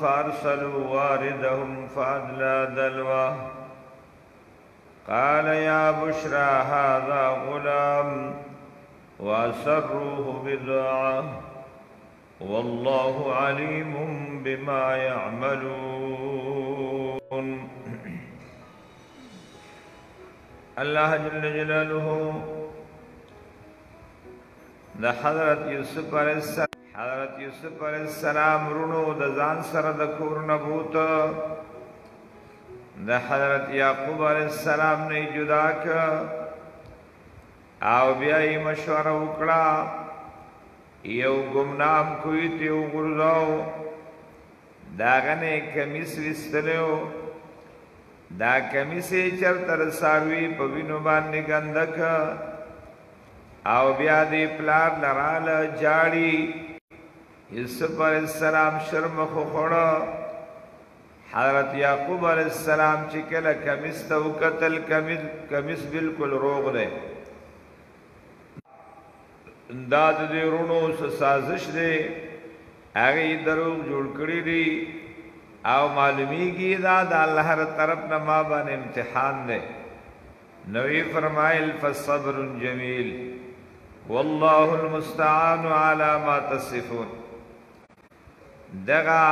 فارسلوا واردهم فأدلى دلوه قال يا بشرى هذا غلام وأسروه بضاعة والله عليم بما يعملون. اللہ جل جلالہ دا حضرت یوسف علیہ السلام رونو دا زان سر دا کور نبوت دا حضرت یعقوب علیہ السلام نے جدا کر او بیائی مشورہ اکڑا یو گمنام کوئی تیو گرداو داغنے کمیس وستلیو دا کمیسی چر تر ساروی پوینو باندې گندک او بیا دی پلار لرال جاڑی یوسف علیہ السلام شرم خوڑا حضرت یعقوب علیہ السلام چکل کمیس تو قتل کمیس بالکل روغ دے داد دی رونو سازش دے اگئی دروغ جوڑ کری دی او معلومی کی داد اللہ طرف نما بان امتحان دے نوی فرمائل فالصبر جمیل واللہ المستعان علی ما تصفون. دغا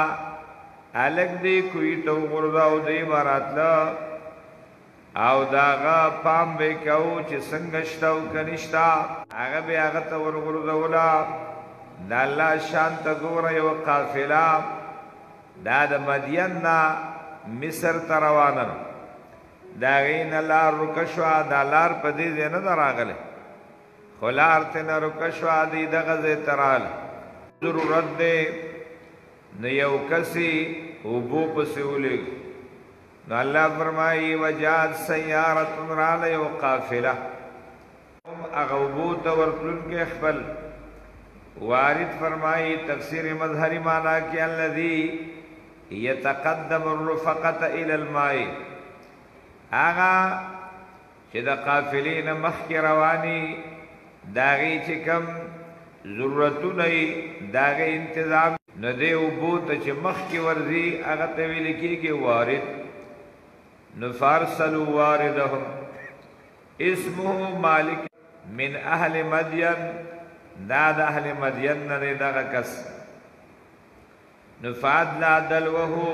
الگ دی کوئی تو غرداو دی باراتلا او داغا پام بے کهو چه سنگشتاو کنشتا آغا بے آغا تا ورغردولا دا اللہ شانتا گورا یو قافلا دا دا مدین نا مصر تروانن دا غین لار رکشوا دا لار پا دیزی ندر آگلے خلار تینا رکشوا دی دا غزی ترال ضرورت دے نیو کسی اوبو پسی اولیگ نو اللہ فرمائی وجاد سیارت رال یو قافلہ اغوبو تورکلن کے اخبل وارد فرمائی تفسیر مظہری مانا کی الذی یتقدم الرفقت الى المائی آغا چی دا قافلین مخ کی روانی داغی چکم ضرورتو نئی داغی انتظام ندے اوبو تا چی مخ کی ورزی آغا تویل کی وارد نفارسلوا واردهم اسمه مالک من اہل مدین داد اہل مدین ندے داغا کس نفادلا دلوہو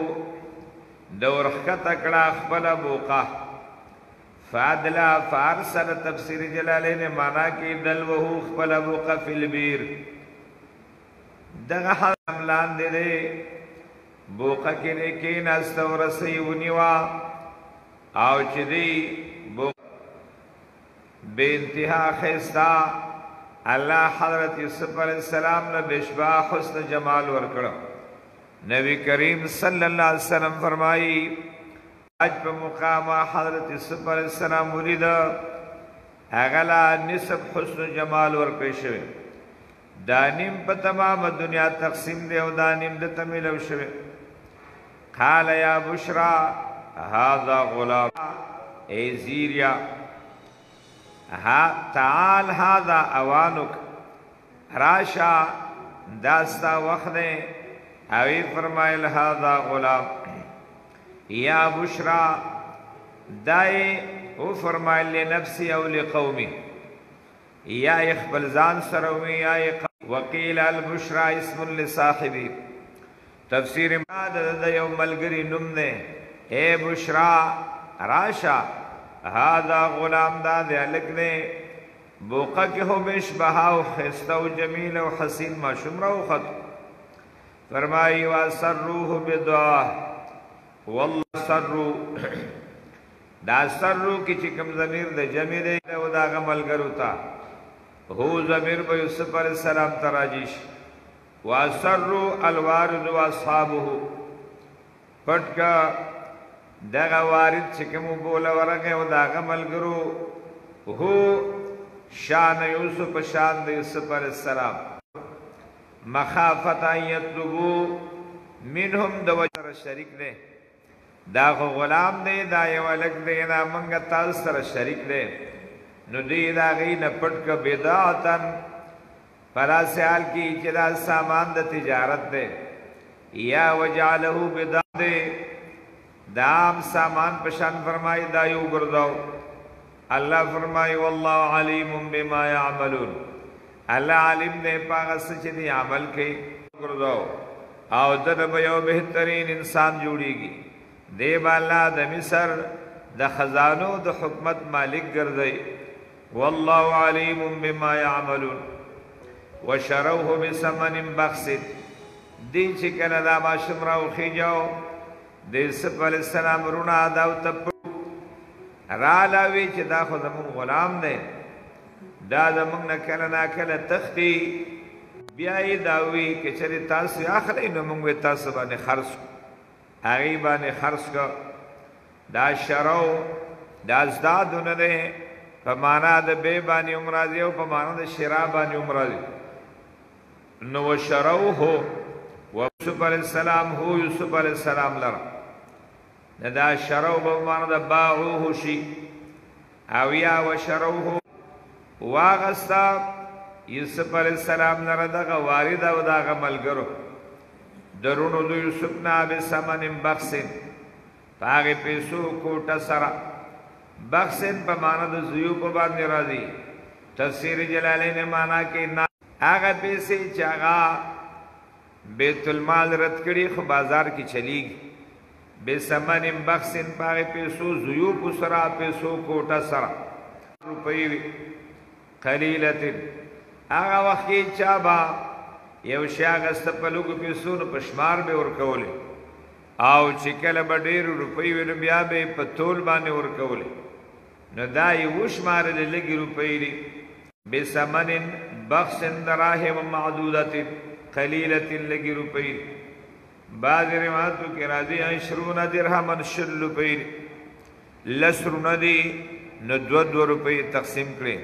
دورخکت اکڑا اخبل بوقا فادلا فارسل تفسیر جلالے نے مانا کی دلوہو اخبل بوقا فی البیر دغا حملان دے دے بوقا کے لیکین استورسی ونیوا او چدی بے انتہا خیستا اللہ حضرت یوسف علیہ السلام نے بشبا حسن جمال ورکڑا. نبی کریم صلی اللہ علیہ وسلم فرمائی اج پہ مقامہ حضرت یوسف علیہ السلام ولید اغلا نصف حسن جمال ورکشوے دانیم پہ تمام دنیا تقسیم دے و دانیم دتا ملو شوے. قال یا بشرا هذا غلام اے زیریا تعال هذا اوانک راشا داستا وقت اوی فرمائل هذا غلام یا بشرا دائے او فرمائل لنفسی او لقومی یا اخبلزان سروی یا وقیل البشرا اسم لصاحبی تفسیر مادد یو ملگری نمنے اے بشرا راشا هذا غلام داد علک دے بوقا کے ہو بشبہا و خستہ و جمیل و حسین ما شمرہ و خط فرمائی وَسَرُّوهُ بِدُعَا واللہ سرو دا سرو کی چکم ضمیر دے جمع دے و دا غمل گروتا ہو ضمیر با یوسف علیہ السلام تراجیش وَسَرُّو الْوَارِدُ وَاصْحَابُهُ پٹ کا دغا وارد چکمو بولا ورگے و دا غمل گرو ہو شان یوسف شان دے یوسف علیہ السلام مخافت ان یطلبوا منهم د وجر شریک دے دا خو غلام دے دا یو الگ دے دا منگا تال سر شریک دے نو دی دا غی نپٹ کا بداعتن پلا سیال کی چدا سامان دا تجارت دے یا وجعلہو بداع دے دا عام سامان پشان فرمائی دا یو گرداؤ اللہ فرمائی واللہ علیم بما یعملون اللہ علم دے پاغا سچ دی عمل کی گرداؤ او دنب یو بہترین انسان جوڑی گی دے با اللہ دا مصر دا خزانو دا حکمت مالک گردئی واللہ علیم بما یعملون وشروه بثمن بخس دی چکن دا ما شمراو خیجاو دے یوسف علیہ السلام رونا داو تپو را لاوی چی دا خود من غلام دے دا دا من نکلنا کل تختی بیائی داوی کہ چلی تاسی آخری نو منگوی تاسی بانی خرس آغی بانی خرس کا دا شرو دا ازدادو ندے پا مانا دا بے بانی امراضی و پا مانا دا شرا بانی امراضی نو شرو ہو و یوسف علیہ السلام ہو یوسف علیہ السلام لرا دا شرو با مانا دا باعو ہو شی اویا و شرو ہو واغستا یوسف علیہ السلام لرا دا وارد و دا ملگرو درونو دو یوسف نا بثمن بخسن پاگی پیسو کوٹا سرا بخسن پا مانا دا زیو پا بعد نرازی تفسیر جلالین مانا کہ آگا پیسے چاگا بیت المال رد کری خو بازار کی چلی گی بثمن بخسن پاگی پیسو زیو پا سرا پیسو کوٹا سرا روپیوی قلیلتن آگا وقتی چابا یو شاگست پلوگو پیسونو پشمار بے ورکولی او چکل با دیر روپی ویلو بیا بے پتول بانے ورکولی نو دای وشمار لگی روپی دی بے سمن بخشن دراہم معدودت قلیلت لگی روپی دی بعض روایتو کی راضی 20 درہمن شل روپی دی لسرون دی نو دو روپی تقسیم کرے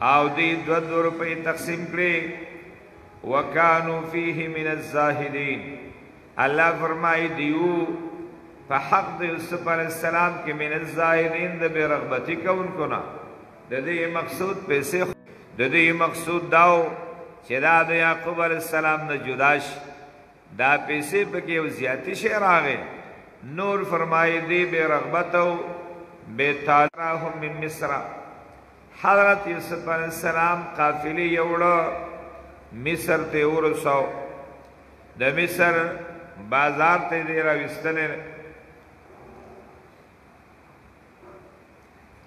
او دی دو روپی تقسیم کرے وکانو فیہ من الزاہدین اللہ فرمائی دیو پا حق دی یوسف علیہ السلام کی من الزاہدین دا بے رغبتی کون کنا دا دی مقصود پیسے دا دی مقصود داو چی دا دا یعقوب علیہ السلام دا جداش دا پیسے پا کیو زیادی شیر آگے نور فرمائی دی بے رغبتو بے تاراہم من مصر حضرت یوسف علیہ السلام قافلی یوڑا مصر تے ورسو دا مصر بازار تے دیرا وستنے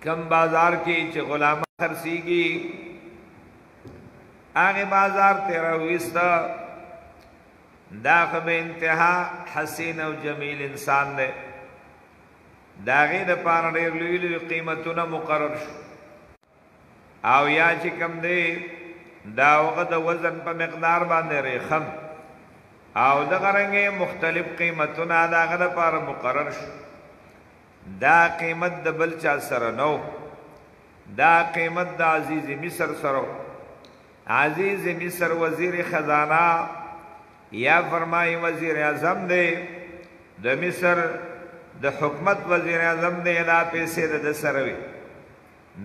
کم بازار کی چی غلام خرسی گی آنی بازار تیرا وستا داخل میں انتہا حسین و جمیل انسان دے داغی دا پانا دیر لویلو قیمتونا مقرر شو او یا چی کم دے دا وقت وزن پا مقدار باندے ریخم او دا غرنگے مختلف قیمتونا دا غدا پار مقرر شو دا قیمت دا بلچا سر نو دا قیمت دا عزیز مصر سرو عزیز مصر وزیر خزانہ یا فرمائی وزیر اعظم دے دا مصر دا حکمت وزیر اعظم دے دا پیسے دا سروی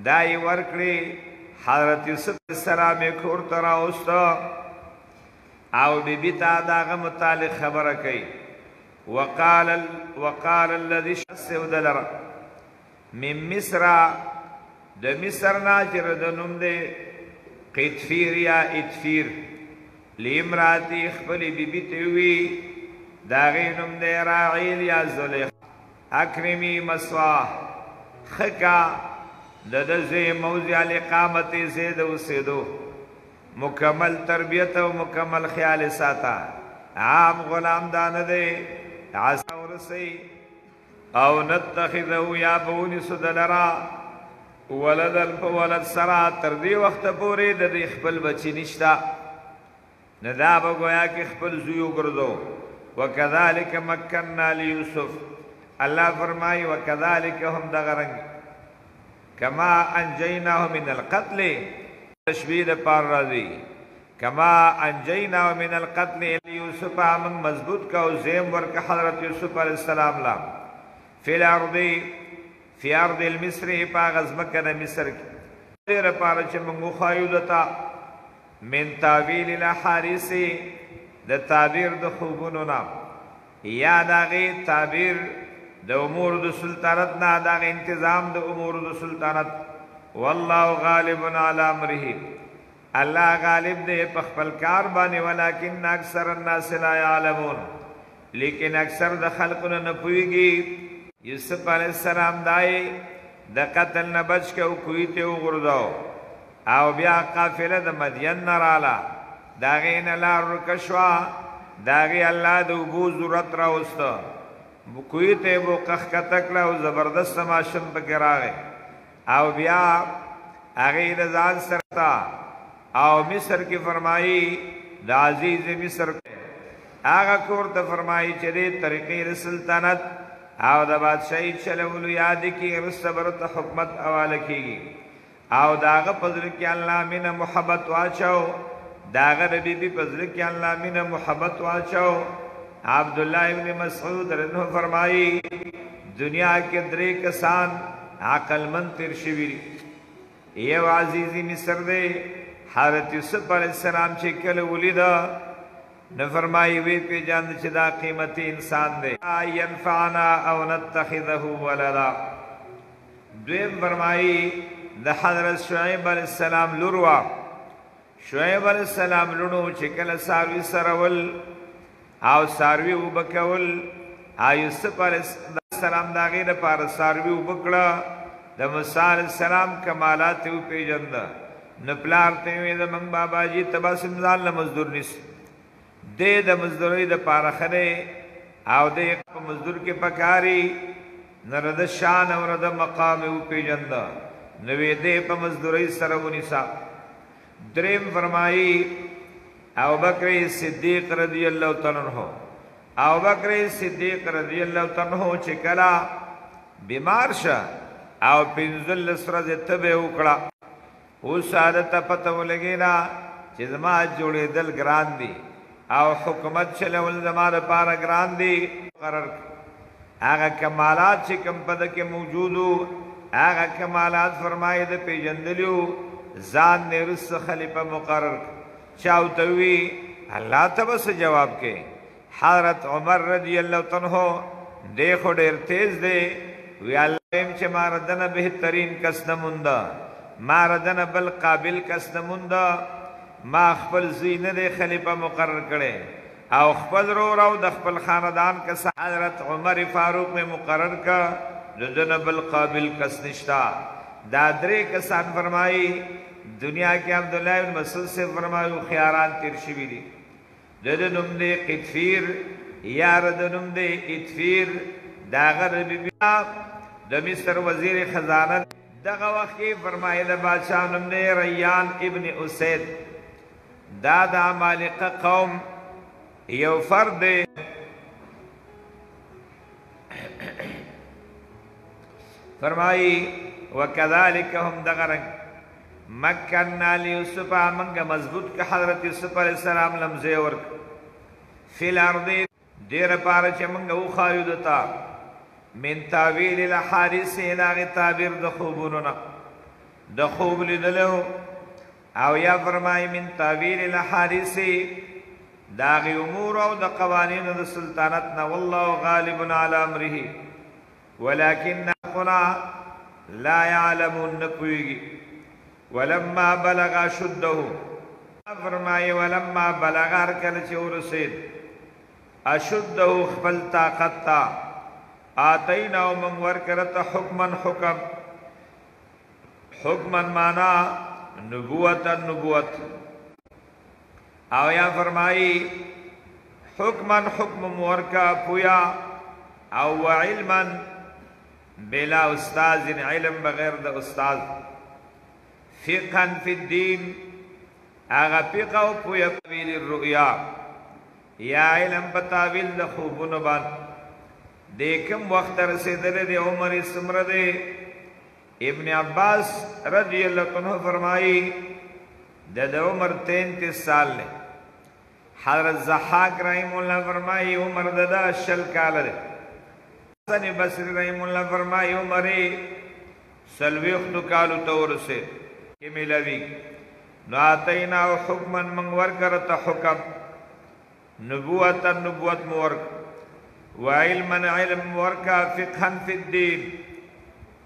دائی ورکڑی حضرت یوسف علیہ السلام کور ترا اوستا او بی بی تا داغ متعلق خبر کئی وقال الذي شسو دلر من مصر دا مصر ناجر دا نم دے قطفیر یا اتفیر لیمراتی اخبری بی بی تیوی داغی نم دے راعیل یا زلیخ اکرمی مسواہ خکا دا زی موضع الاقامت زید و سیدو مکمل تربیت و مکمل خیال ساتا عام غلام دان دے عصا ورسی او نتخذو یا بونی سدلرا ولدن پا ولد سرا تردی وقت پوری دا دی خپل بچی نشتا ندا با گویا کی خپل زیو گردو وکذالک مکننا لیوسف اللہ فرمائی وکذالک ہم دغرنگ کما انجیناہ من القتل تشبید پار رضی کما انجینا من القتل یوسف من مضبوط کا زیم ورک حضرت یوسف علیہ السلام لا فی ارض المصر پا غزمکن مصر کی دیر پارچ منگو خایودتا من تعبیل الاحاریس د تعبیر د خوبونونا یا داغی تعبیر د امور د سلطنت نا داغی انتظام د امور د سلطنت واللہ غالب علی امرہ اللہ غالب دے پخپل کار بانے ولیکن اکثر الناس لا یعلمون لیکن اکثر د خلقنا نپویگی یوسف علیہ السلام دائی د قتل نبچ کے کویتے غرداو او بیا قافلہ د مدین نرالا داغین لار رکشوا داغی اللہ دو بو ضرورت راوستا کویتے بو قخکتک لاو زبردست ماشن پکراغے او بیا اغی رضان سرتا او مصر کی فرمائی دا عزیز مصر آغا کورتا فرمائی چلے طریقی سلطنت او دا بادشاہی چلولو یادی کی رستبرت حکمت حوالہ کی گی او داغا پذر کی اللہ من محبت واچاو داغا ربی بی پذر کی اللہ من محبت واچاو عبداللہ ابن مسعود رنہ فرمائی دنیا کے درے کسان عقل من تیر شویری یہ عزیزی مصر دے حضرت یوسف علیہ السلام چکل ولیدہ نفرمائی وی پی جاند چدا قیمتی انسان دے ینفعنا او نتخذہ ولدا دویم فرمائی دا حضرت شعیب علیہ السلام لروا شعیب علیہ السلام لنو چکل ساروی سرول او ساروی اوبکول یوسف علیہ السلام دا غیر پار ساروی اوبکڑا دا موسیٰ علیہ السلام کمالات او پی جند نپلار تیوی دا منگ بابا جی تبا سمزان لمزدور نیس دے دا مزدوری دا پارخنے او دے پا مزدور کے پکاری نرد شان او رد مقام او پی جند نوی دے پا مزدوری سرو نیسا درم فرمائی او بکر صدیق رضی اللہ تعالیٰ او بکر صدیق رضی اللہ تعالیٰ چکلا بیمار شا او پنزل سرز تبے اکڑا او سادتا پتو لگینا چیز ما جوڑی دل گران دی او حکمت چلول زمان پارا گران دی قرر آغا کمالات چکم پدک موجودو آغا کمالات فرمائی دا پی جندلیو زان نے رس خلیفہ مقرر چاوتوی اللہ تبس جواب کے حضرت عمر رضی اللہ عنہ دیکھو دیر تیز دے وی اللہ چھ ماردن بہترین کس نموندا ماردن بل قابل کس نموندا ما خپل زین دے خلیفہ مقرر کرے او خپل رو رو د خپل خاندان کس حضرت عمر فاروق میں مقرر کا دن بل قابل کس نشتا دادرے کسان فرمائی دنیا کے عبداللہ بن مسعود سے فرمائی خیاران ترشوی دی دنم دے قطفیر یار دنم دے اتفیر داغر ببیا دا مصر وزیر خزانہ دغا وقی فرمائی دا بادشاہ نم دے ریان ابن اسید دادا مالک قوم یو فرد دے فرمائی وکذالک ہم دغرنگ مکننا لیوسف منگا مضبوط کا حضرت یوسف علیہ السلام لمزے ورک فی الارض دیر پارچ منگا اوخایودتا من تاویل الاحادیث داغی تعبیر دخوبوننا دخوب لدلو او یا فرمائی من تاویل الاحادیث داغی امور او دا قوانین دا سلطانتنا واللہ غالب علی امرہ ولیکن اخنا لا یعلمون نپویگی ولما بلغ اشدہ فرمائی ولما بلغ ارکل چور سید اشدہ خپل طاقتا آتینا من ورکرت حکمن حکم حکمن مانا نبوتا نبوت آیا فرمائی حکمن حکم مورکا پویا او علمن بلا استاذ علم بغیر دا استاذ فقہن فی الدین آغا فقہ و پویا طویل الرؤیا یا علم بتاویل دا خوبون بان دیکھم وقت رسیدل دے عمر سمر دے ابن عباس رضی اللہ عنہ فرمائی د عمر 33 سال لے. حضرت ضحاک رحم اللہ فرمائی عمر دا 60 کال لے. حسن بصری رحم اللہ فرمائی عمر 40 کالو تور سے کہ ملوی. نو آتینا حکما منور کرتا حکم، نبوتا نبوت مورک، وعلما علم مورکا، فقها فی الدین،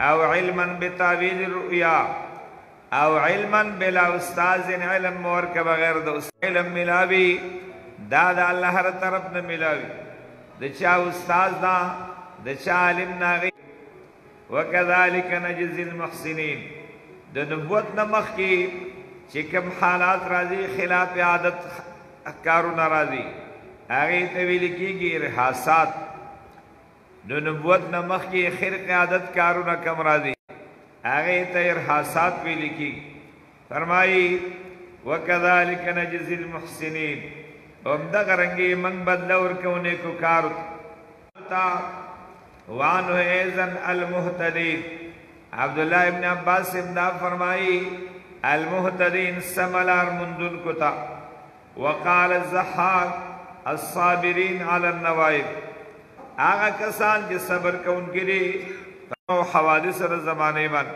او علما بتعویل الرؤیا، او علما بلا استاذ علم مورکا بغیر دا علم ملاوی دا اللہ ہر طرف نہ ملاوی، دا چا استاذ دا دا چا علم ناغی. وکذالک نجزی المحسنین. دا نبوت نمخ کی چکم حالات راضی خلاف عادت کارو ناراضی آگئی طویل کی گی رحاسات. دو نبوت نمخ کی خرق عادت کارو نکم راضی آگئی تی رحاسات بھی لکی. فرمائی وَكَذَلِكَ نَجْزِي الْمُحْسِنِينَ. امدہ کرنگی من بدلور کونے کو کارتا. وانو ایزن المحتدین. عبداللہ ابن عباس ابن فرمائی المحتدین سملار مندن کتا. وقال الزحاق الصابرین علی النوائب. آغا کسان جس صبر کا ان کے لیے حوادث اور زمانے من.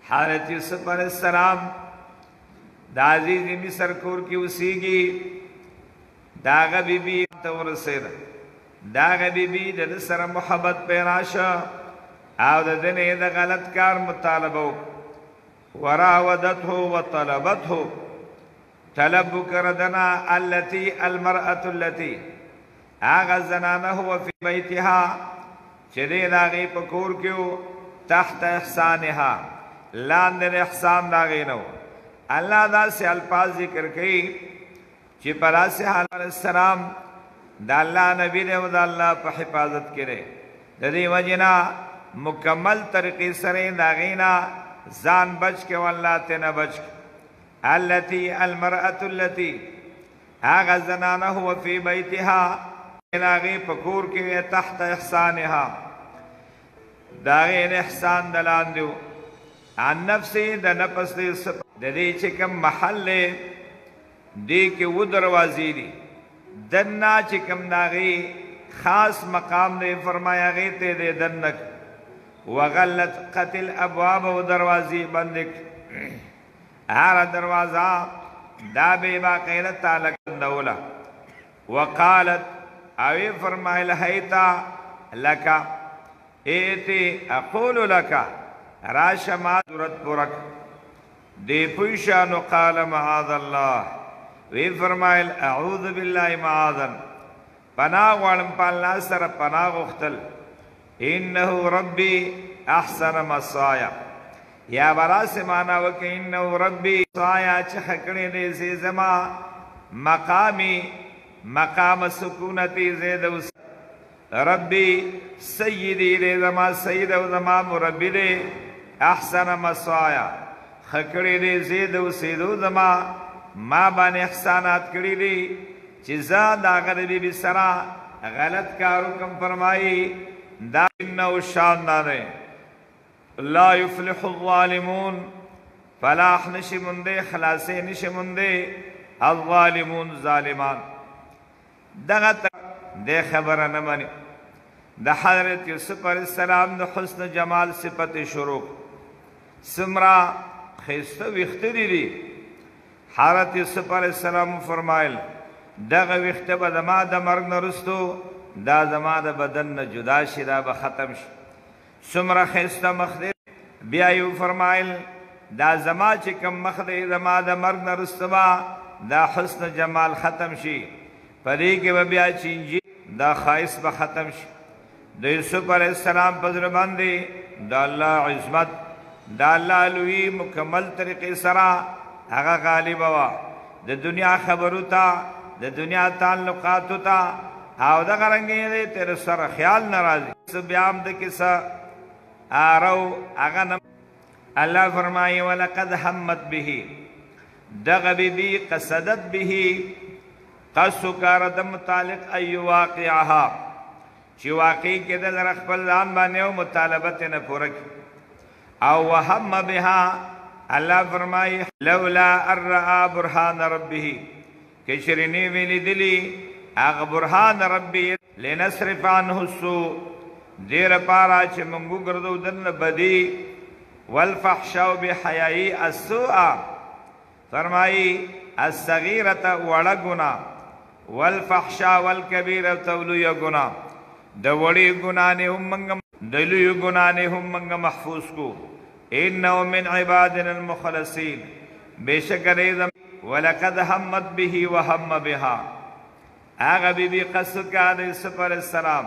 حضرت یوسف علیہ السلام دا عزیز مصر کور کی اسیگی داغا بی بی تور سیر داغا بی بی دا سر محبت پیراشا او دا دنے دا غلط کار مطالبو. وراودته وطلبته. طلب کردنا التي المرأة التي آغا زنانہ ہوا فی بیتہا چدے داغی پکور کیو تحت احسانہا لاندن احسان داغی نو. اللہ دا سے الفاظ ذکر کئی چی پلا سے علیہ السلام دا اللہ نبی نے دا اللہ پا حفاظت کرے. دا دی وجنا مکمل طریقی سرین داغینا زان بچ کے واللہ تینا بچ کے. التي المرأة التي آغا زنانہ ہوا فی بیتہا داغی پکور کے تحت احسانہا داغین احسان دلان دیو. عن نفسی دا نفس دی سپ دا دی چکم محل دی کے وہ دروازی دی دننا چکم داغی خاص مقام دے فرمایا غیتے دے دنک. وغلت قتل ابواب و دروازی بندک آر دروازہ دا بے باقیلت تعلق دولا. وقالت اوی فرمائے لحیتا لکا ایتی اقول لکا راش ما ضرورت پرک دی پوشانو قال معاذ اللہ. وی فرمائے اعوذ باللہ معاذن پناہ وعلم پا اللہ سر پناہ اختل. انہو ربی احسن مصایا یا برا سے مانا وکہ انہو ربی مصایا چخکڑی دے سے زما مقامی مقام سکونتی زید ربی سیدی دے زما سید و زما مربی دے احسن مصایا خکڑی دے زید و سیدو زما ما بان احسانات کری دی چیزا داغر بی بی سرا غلط کارو کم فرمائی دا انہو شاندانے. لا یفلح الظالمون فلاح نشمندے خلاصے نشمندے الظالمون ظالمان. دغت دے خبر نمانی دا حضرت یوسف علیہ السلام دا حسن جمال صفت شروع سمرا خیستو ویختری دی. حضرت یوسف علیہ السلام فرمائل دغ ویخت با دما دا مرگ نرستو دا زما دا بدن جدا شی دا با ختم شی. سمرا خیستا مخدر بیایو فرمائل دا زما چکم مخدر زما دا مرگ نرستبا دا حسن جمال ختم شی. پدی کے بیا چینجی دا خائص با ختم شی. دا یوسف علیہ السلام پذر باندی دا اللہ عظمت دا اللہ علوی مکمل طریقے سرا اگا غالب ہوا دا دنیا خبرو تا دا دنیا تعلقاتو تا او دا غرنگی دے تیرے سر خیال نرازی. سبیام دا کسا آرو اگا نم اللہ فرمائی وَلَقَدْ حَمَّتْ بِهِ دغبی بی قصدت بِهِ قصو کارد متعلق ایو واقعها چی واقعی کے دل رخ پلان بانیو مطالبت نپورک او وحم بها اللہ فرمائی لولا ارآ برہان ربہ کشرینی ویلی دلی اغ برہان ربی لنصرف عنہ السوء دیر پارا چھ منگو گردو دن بدی والفحشاء بحیائی السوء فرمائی الصغیرت وڑا گنا والفحشاء والکبیرت ولوی گنا دوڑی گنانے ہم منگم دلوی گنانے ہم منگم محفوظ کو انہو من عبادنا المخلصین بے شکر ایزم وَلَقَدْ هَمَّتْ بِهِ وَهَمَّ بِهَا آغا بی بی قصو کا دا یوسف علیہ السلام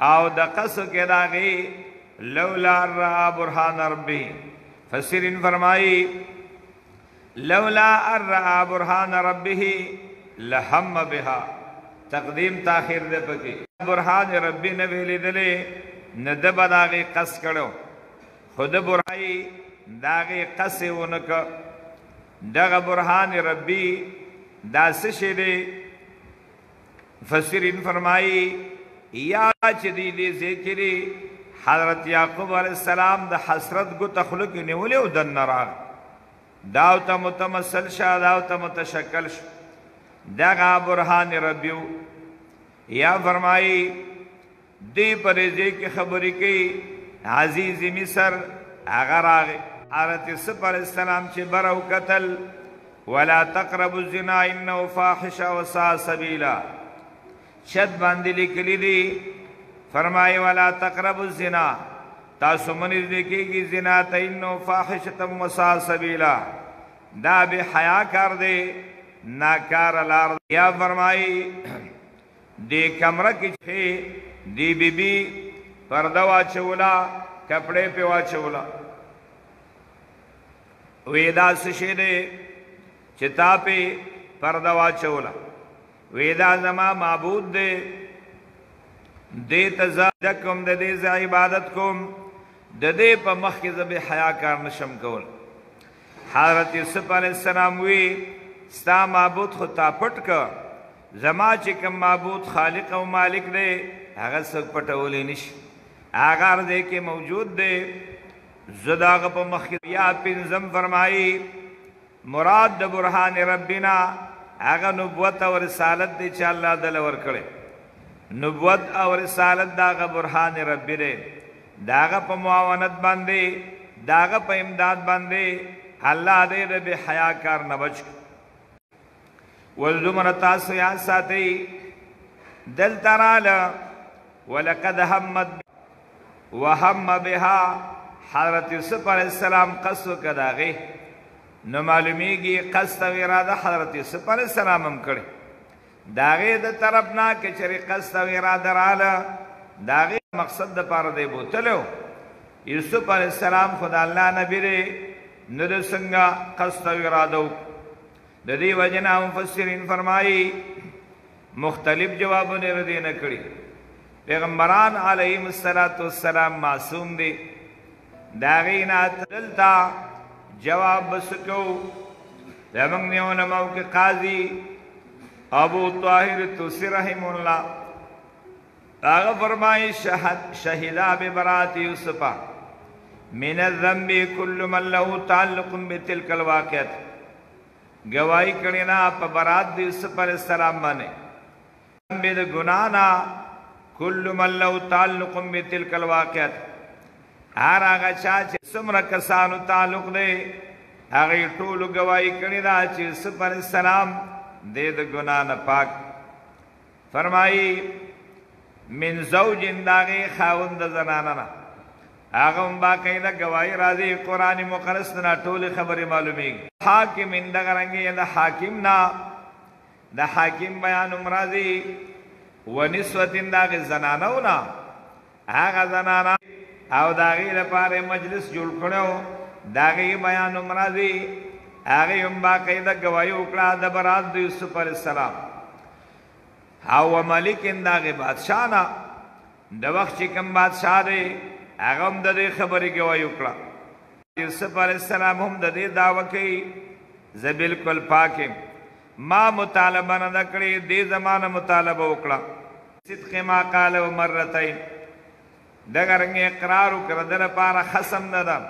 او دا قصو کے داغی لولا ارآ برہان ربی فسرین فرمائی لولا ارآ برہان ربی لہم بها تقدیم تاخیر دے پکی برہان ربی نویلی دلے ندب داغی قص کرو خود برہائی داغی قص ونکا دغ برہان ربی دا سشدے فسرین فرمائی یا چدی دے ذکری حضرت یعقوب علیہ السلام دا حسرت گو تخلق نیولے و دن نراغ داوتا متمثل شا داوتا متشکل شا دغ برہان ربیو یا فرمائی دی پر ذکر خبری کی عزیز مصر اگر آگے حضرت یوسف علیہ السلام چھ برو قتل ولا تقربوا الزنا انه فاحشہ وساء سبیلا شد باندی لکلی دی فرمائی ولا تقربوا الزنا تاسو منیز دیکھی گی زنا تا انه فاحشہ وساء سبیلا دا بے حیا کر دے ناکار لار یا فرمائی دی کمرہ کی چھے دی بی بی پردہ واچولا کپڑے پہ واچولا ویدا سشیدے چتا پہ پردہ واچولا ویدا زما معبود دے دے تزادکم دے دے زا عبادت کم دے پا مخیز بے حیا کار نشم کول حضرت یوسف علیہ السلام وی ستا معبود خطا پٹ کا زما چکم معبود خالق و مالک دے اگر سک پٹولی نش آغار دے کے موجود دے زداغ پا مخیط یا پنزم فرمائی مراد دا برہان ربنا آغا نبوت و رسالت دے چا اللہ دلور کرے نبوت و رسالت داغا برہان ربی دے داغا پا معاونت باندے داغا پا امداد باندے اللہ دے دے بے حیا کار نبچ والزمن تاسو یاد ساتی دل ترالا وَلَقَدْ هَمَّتْ وَهَمَّ بِهَا حضرت یوسف علیہ السلام قصو کداغی نو معلومی گی قصد و ارادہ حضرت یوسف علیہ السلام ہم کرے داغی دا طرفنا کچری قصد و ارادہ رالا داغی مقصد دا پار دے بوتلو یوسف علیہ السلام خدا اللہ نبی دے ندو سنگا قصد و ارادو دا دی وجنہ مفسرین فرمائی مختلف جوابوں نے ردی نکڑی پیغمبران علیہم السلام معصوم دی داغینات دلتا جواب بسکو دمنگ نے علماء کے قاضی ابو طاہر توسی رحم اللہ آغا فرمائی شہدہ ببرات یوسفہ من الذنب کل من له تعلق بتلک الواقعت گواہی کرنا پا برات یوسف علیہ السلام مانے ذنب گنانا کل من له تعلق بتلک الواقعت ہر آگا چاچے سمرہ کسانو تعلق دے آگئی ٹولو گواہی کرنی دا چی یوسف علیہ السلام دے دا گناہ پاک فرمائی من زوج داغی خاوند زناننا آگا باقی دا گواہی راضی قرآن مقرس نا ٹولی خبری معلومی گی حاکم اندگا رنگی دا حاکم نا دا حاکم بیان امراضی و نسوت داغی زنانو نا آگا زنانا او داغی لپاره مجلس جوړ کړو داغی بیان امراضی آغی ام باقی دا گواہی اکڑا دا برات دا یوسف علیہ السلام او ملک انداغی بادشاہ نا دا وقت چکم بادشاہ دے اغم دا دے خبری گواہی اکڑا یوسف علیہ السلام ہم دا دے دعوی کی زبالکل پاکم ما مطالبہ نہ کړی دے زمانہ مطالبہ اکڑا صدق ما قال و مرتین دگرنگ اقرارو کردل پارا خسم ندم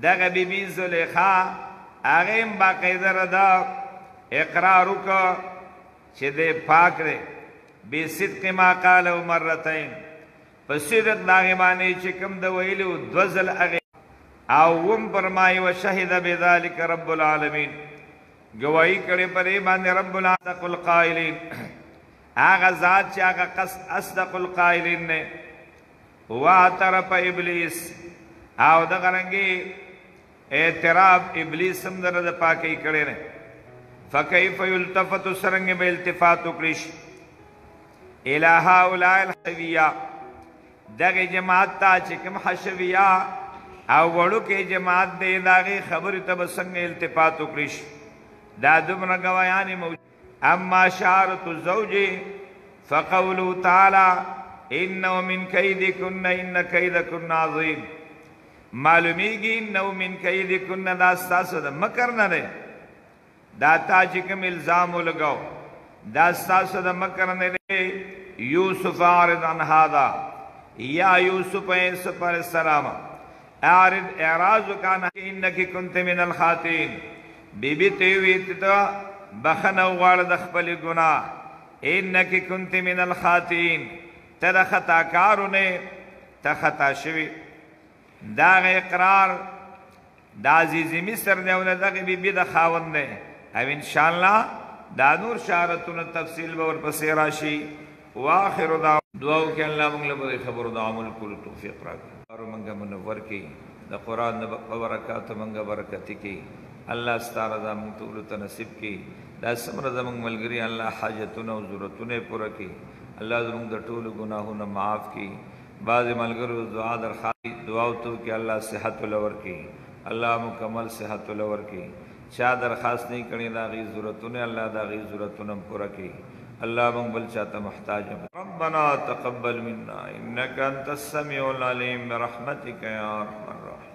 دغه بیبي زلیخا هغه هم باقاعده ردا اقرار وکړه چې دی پاک دی بصدق ما قاله مرتين په صدق د هغې باندې چې کوم د ویلو دوه ځل هغې او وم فرمایي وشهد بذلک رب العالمین گواہی کړې په دې باندې رب العالمین القائلین هغه ذات چې هغه اصدق القائلین نه واعترف ابلیس او دغه رنګې اعتراف ابلیس هم در د پاکۍ کړی نه فکیف یلتفت سرنګ به التفات وکړي الی هؤلاء الحشویه دغه جماعت ته چې کوم حشویه او وړوکې جماعت دی د هغې خبرې ته به څنګه التفات وکړي دا دومره ګوایانې موجود اما شعارة الزوج فقوله تعالی انه من کیدکن ان کیدکن عظیم معلومیږي انه من کیدکن دا ستاسو د مکر نه دی دا تا چې کوم الزام ولګاو دا ستاسو د مکر نه دی یوسف اعرض عن هذا یا یوسف علیہ السلام اعرض اعراض کان انک کنت من الخاطئین بی بی ته وی ته بخنه غواړه د خپل ګناه انک کنت من الخاطئین ته د خطاکارونه ته خطا شوی دا اقرار دا عزیزی مصر دی او دغه بی بی د خاوند دی او انشاءالله دا نور شهادتونه تفصیل به ورپسې راشي واخر دعاو کې الله موږ له خبرو د عمل کولو توفیق راکړي او موږ منور کړي د قرآن د برکات موږ برکت کړي الله ستاره دا موږ ټول ته نصیب کړي دا څومره زموږ ملګري الله حاجتونه او ضرورتونه پوره کړي الله زموږ د ټولو ګناهونه معاف کړي بعض ملګرو دعا درخواست دعا تو کہ اللہ صحت ولور کی اللہ مکمل صحت ولور کی چا درخواست نہیں کرنی دا غی ضرورتوں نے اللہ دا غی ضرورتوں نے پورا کی اللہ مقبل چاہتا محتاج ربنا تقبل منا انك انت السميع العليم برحمتك يا ارحم الراحمين